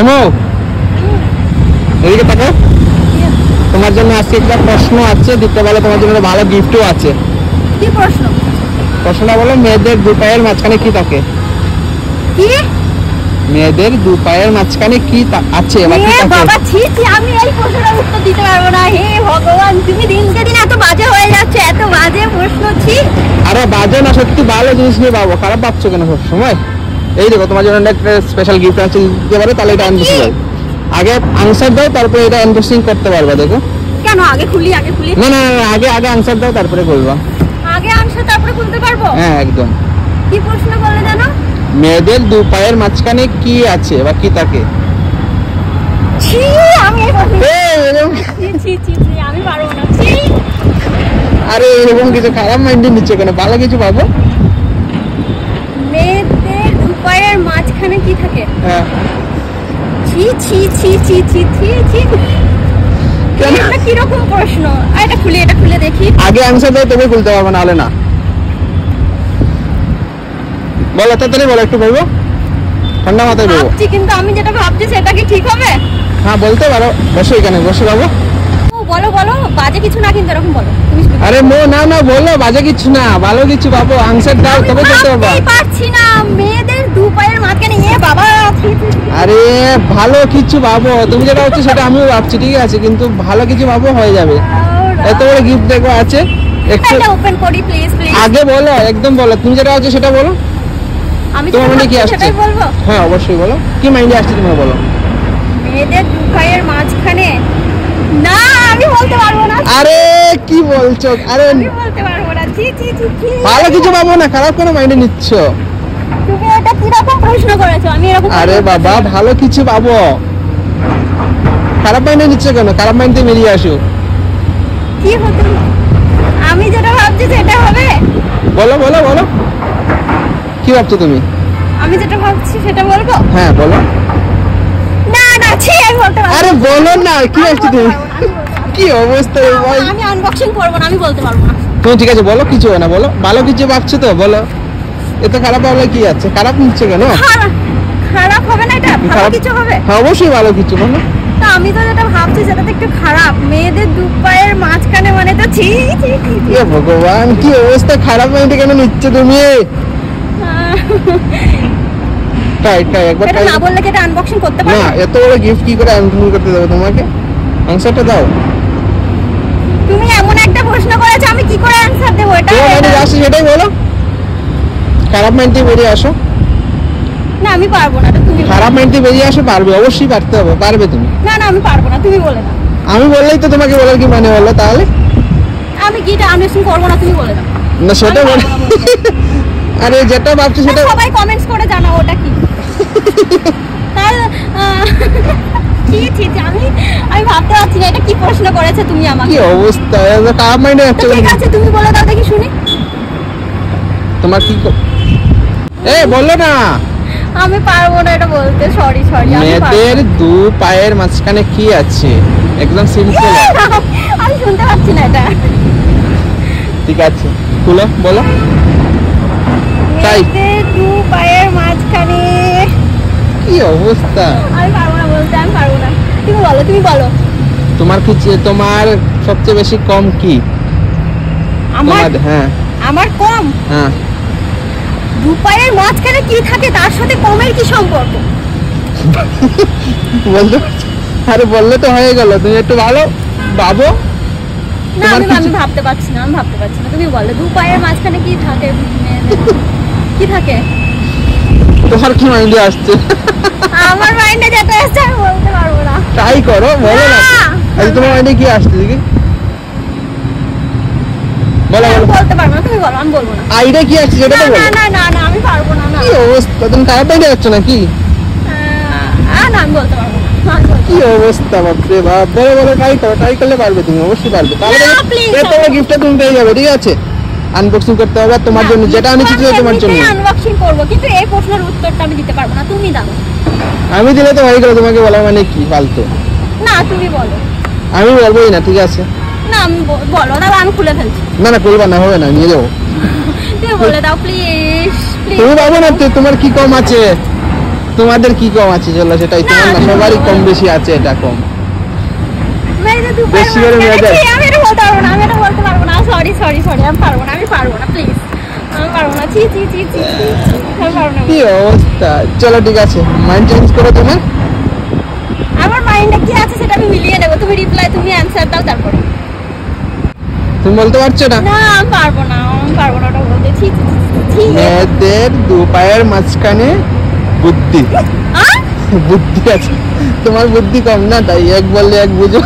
এমো এদিকে তাকাও। তোমার জন্য আজকে একটা প্রশ্ন আছে, দিতে পারলে তোমার জন্য ভালো গিফটও আছে। কি প্রশ্ন? প্রশ্নটা বলো, মেয়েদের দু পায়ের মাঝখানে কি থাকে? কি? মেয়েদের দু পায়ের মাঝখানে কি আছে বা কি থাকে? বাবা ছি ছি, আমি এই প্রশ্নটার উত্তর দিতে পারবো না। হে ভগবান, তুমি দিনকে দিন এত বাজে হয়ে যাচ্ছে, এত বাজে প্রশ্ন। ছি। আরে বাজে না, সত্যি ভালো জিনিস নিয়ে পাবো, খারাপ ভাবছো কেন সব সময়? এই দেখো তোমার জন্য একটা স্পেশাল গিফট আছে, দিতে পারো তাহলে এটা আনবক্সিং করো। আগে আনসার দাও, তারপরে এটা আনবক্সিং করতে পারবা। দেখো কেন আগে খুলি? আগে খুলি না না না, আগে আনসার দাও তারপরে করবা। আগে আনসার তারপরে খুলতে পারবো? হ্যাঁ একদম। কি প্রশ্ন বলে জানো? মেয়েদের দু পায়ের মাঝখানে কি আছে বা কি থাকে? ছি, আমি এই প্রশ্ন ছি ছি ছি ছি, আমি পারবো না। ছি। আরে এরকম কিছু খারাপ মাইন্ডে নিচ্ছে কেন, ভালো কিছু ভাবো। মেয়েদের দুপায়ের মাঝখানে কি থাকে? হ্যাঁ ছি ছি ছি ছি ছি ছি ছি। কেন? এটা কিরকম প্রশ্ন? এটা খুলে দেখি। আগে আনসার দাও, তবে খুলতে পারবো, না হলে না। বলো তাড়াতাড়ি বলো, একটু বলবো, ঠান্ডা মাথায় বলবো। ভাবছি, কিন্তু আমি যেটা ভাবছি সেটা কি ঠিক হবে? হ্যাঁ বলতে পারো, বসো এখানে বসে বাবু। বলো বলো, বাজে কিছু না কিন্তু, এরকম বলো তুমি। আরে না না বলো, বাজে কিছু না, ভালো কিছু বাবু, আনসার দাও তবে বলতে পারবা। আমি পারছি না, মেয়েদের দু পায়ের মাঝখানে বাবা। আরে ভালো কিছু ভাবো, তুমি যেটা হচ্ছে সেটা আমিও ভাবছি, ঠিক আছে, কিন্তু ভালো কিছু ভাবো, হয়ে যাবে। এত বড় গিফট দেখো আছে, একটু এটা ওপেন করি প্লিজ প্লিজ। আগে বলো, একদম বলো, তুমি যেটা হচ্ছে সেটা বলো। আমি তোমার যেটা মনে কি ভাবছি আসছে? সেটাই বলবো। হ্যাঁ অবশ্যই বলো, কি মাইন্ডে আসছে তোমার বলো। মেয়েদের দু পায়ের মাঝখানে, না আমি বলতে পারবো না। আরে কি বলছো? আরে আমি বলতে পারবো না। ছি ছি ছি ছি। ভালো কিছু ভাবো না, খারাপ কোনো মাইন্ডে নিচ্ছ। তুমি এটা কিরকম প্রশ্ন করেছো? আমি এরকম আরে বাবা ভালো কিছু ভাবো, খারাপ মাইন্ডে নিচ্ছ কেন? খারাপ মাইন্ড দিয়ে বেরিয়ে আসো। কি হতে? আমি যেটা ভাবছি সেটা হবে। বলো বলো বলো, কি ভাবছো তুমি? আমি যেটা ভাবছি সেটা বলবো। হ্যাঁ বলো। না না ছি, আমি বলতে পারবো না। আরে বলো না, কি আমি ভাবছো বলতে তুমি? পারবো না, আমি বলতে পারবো না। কি অবস্থা রে ভাই। আমি আনবক্সিং করবো না, আমি বলতে পারবো না। তুমি ঠিক আছে বলো, কিছু হয় না, বলো ভালো কিছু ভাবছো তো বলো। এত খারাপ ভাবলে কি আছে, খারাপ নিচ্ছে কেন? খারাপ হবে না, এটা ভালো খারাপ- কিছু হবে। হ্যাঁ অবশ্যই ভালো কিছু বলো। তা আমি তো যেটা ভাবছি সেটা তো একটু খারাপ। মেয়েদের দু পায়ের মাঝখানে মানে তো ছি ছি ছি ছি। এ ভগবান, কি অবস্থা, খারাপ মাইন্ডে কেন নিচ্ছে তুমি? ট্রাই একবার এটা try না বললে কি এটা আনবক্সিং করতে না, পারবো? এত বড় গিফট কি করে আনবক্সিং করতে দেবো তোমাকে? আনসারটা দাও। তুমি এমন একটা প্রশ্ন করেছো, আমি কি করে অ্যানসার দেবো এটা? তোমার মাইন্ডে আসে সেটাই বলো, খারাপ মাইন্ড দিয়ে বেরিয়ে আসো। না আমি পারবো না, এটা তুমি বলো। খারাপ মাইন্ড দিয়ে বেরিয়ে আসো, পারবে, অবশ্যই পারতে হবে, পারবে তুমি। না না আমি পারবো না, তুমি বলে দাও। আমি বললেই তো তোমাকে বলার কি মানে বলো তাহলে? আমি কি এটা আনবক্সিং করবো না, তুমি বলে দাও। না সেটা বলে, আরে যেটা ভাবছি সেটা। সবাই কমেন্টস করে জানাও ওটা কি। তার ছি ছি ছি, আমি ভাবতে পারছি না এটা কি প্রশ্ন করেছে তুমি কি আমাকে। অবস্থা, এত খারাপ মাইন্ডে তো যাচ্ছে ঠিক আছে, তুমি বলে দাও দেখি শুনি। তোমার কি এ বললো না। আমি পারবো না এটা বলতে, সরি সরি। মেয়েদের দু পায়ের মাঝখানে কি আছে? একদম সিম্পল। আমি শুনতে পাচ্ছি না এটা। ঠিক আছে খুলো বলো। তাই? মেয়েদের দু পায়ের মাঝখানে, কি অবস্থা, আমি পারবো না বলতে, আমি পারবো না। তুমি বলো, তুমি বলো। তোমার কি তোমার সবচেয়ে বেশি কম কি? আমার তোমার হ্যাঁ আমার কম হ্যাঁ দু পায়ের মাঝখানে কি থাকে, তার সাথে কমের কি সম্পর্ক? বলতে পারছি? আরে বললে তো হয়ে গেল, তুমি একটু ভালো ভাবো। না তোমার আমি কিছু- ভাবতে পারছি না, আমি ভাবতে পারছি না। তুমি বলো, দু পায়ের মাঝখানে কি থাকে মেয়েদের? কি থাকে? তোমার কি মাইন্ডে আসছে? আমার মাইন্ডে যেটা এসেছে আমি বলতে পারবো না। ট্রাই করো, বলো না। না। আচ্ছা তোমার মাইন্ডে কি আসছে দেখি, বলো আমি বলো। বলতে পারবো না, তুমি বলো, আমি বলবো না। আইডিয়া কি আসছে সেটা না তো না বলো। না না না, আমি পারবো না। না কি অবস্থা, তুমি খারাপ মাইন্ডে যাচ্ছ নাকি? না আমি বলতে পারবো না। আমি বলতে কি অবস্থা, বাপরে বাপ। বলো বলো, ট্রাই করো, ট্রাই করলে পারবে, তুমি অবশ্যই পারবে। তাহলে না, please, তোমার গিফটটা তুমি পেয়ে যাবে, ঠিক আছে? আনবক্সিং করতে হবে আর তোমার জন্য, যেটা আনেছি সেটা তোমার জন্য। আনবক্সিং করবো, কিন্তু এই প্রশ্নের উত্তরটা আমি দিতে পারবো না, তুমি দাও। আমি দিলে তো হয়ে গেল, তোমাকে বলা মানে কি ফালতু? না তুমি বলো। আমি বলবোই না, ঠিক আছে? না আমি বলো না, আমি খুলে ফেলছি। না না করবা না, হবে না, নিয়ে যাবো। তুমি বলে দাও প্লিজ প্লিজ। তুমি পাবো না, তোমার কি কম আছে? তোমাদের কি কম আছে চলো সেটাই, তোমার না সবারই কম বেশি আছে, এটা কম। মেয়েদের দুপায়ের বেশি করে মাঝখানে- মেয়েদের। ছি, আমি এটা বলতে পারবো না, আমি এটা বলতে পারবো না, সরি সরি সরি, আমি পারবো না, প্লিজ আমি পারবো না, ছি ছি ছি ছি ছি, আমি পারবো না। কি অবস্থা, চলো ঠিক আছে, মাইন্ড চেঞ্জ করো তোমার। আমার মাইন্ডে কি আছে সেটা আমি মিলিয়ে নেবো, তুমি রিপ্লাই, তুমি অ্যান্সার দাও তারপরে। তুমি বলতে পারছো না? না আমি পারবো না ওটা বলতে, ছি ছি ছি, ছি। মেয়েদের দু পায়ের মাঝখানে বুদ্ধি, আহ? বুদ্ধি আছে, তোমার বুদ্ধি কম না, তাই এক বললে এক বুঝো।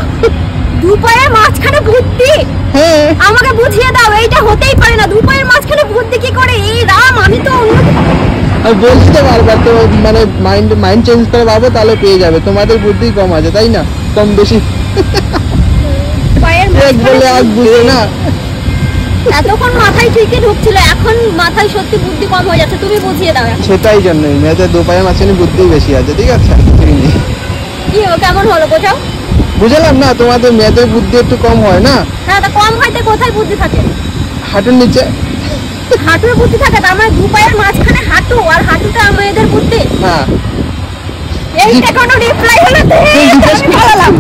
দুপায়ের মাঝখানে বুদ্ধি? হ্যাঁ, আমাকে বুঝিয়ে দাও, এইটা হতেই পারে না, দুপায়ের মাঝখানে বুদ্ধি কি করে? এই রাম, আমি তো অন্য আমি বলছি তো বারবার, তো মানে মাইন্ড চেঞ্জ করে ভাবো তাহলে পেয়ে যাবে, তোমাদের বুদ্ধি কম আছে তাই না, কম বেশি। পায়ের এক বলে এক বুঝো না। এতক্ষণ মাথায় ঠিকই ঢুকছিল, এখন মাথায় সত্যি বুদ্ধি কম হয়ে যাচ্ছে, তুমি বুঝিয়ে দাও এখন। সেটাই জন্যই মেয়েদের দু পায়ের মাঝখানে বুদ্ধি বেশি আছে, ঠিক আছে? কি কেমন হলো বোঝাও? বুঝলাম না, তোমাদের মেয়েদের বুদ্ধি একটু কম হয় না, হ্যাঁ, তা কম হইতে কোথায় বুদ্ধি থাকে? হাঁটুর নিচে। হাঁটুর বুদ্ধি থাকে, তার মানে দু পায়ের মাঝখানে হাঁটু, আর হাঁটুটা আমাদের বুদ্ধি। হ্যাঁ, এইটা কোনো রিপ্লাই হলো? জিজ্ঞেস আমি পালালাম।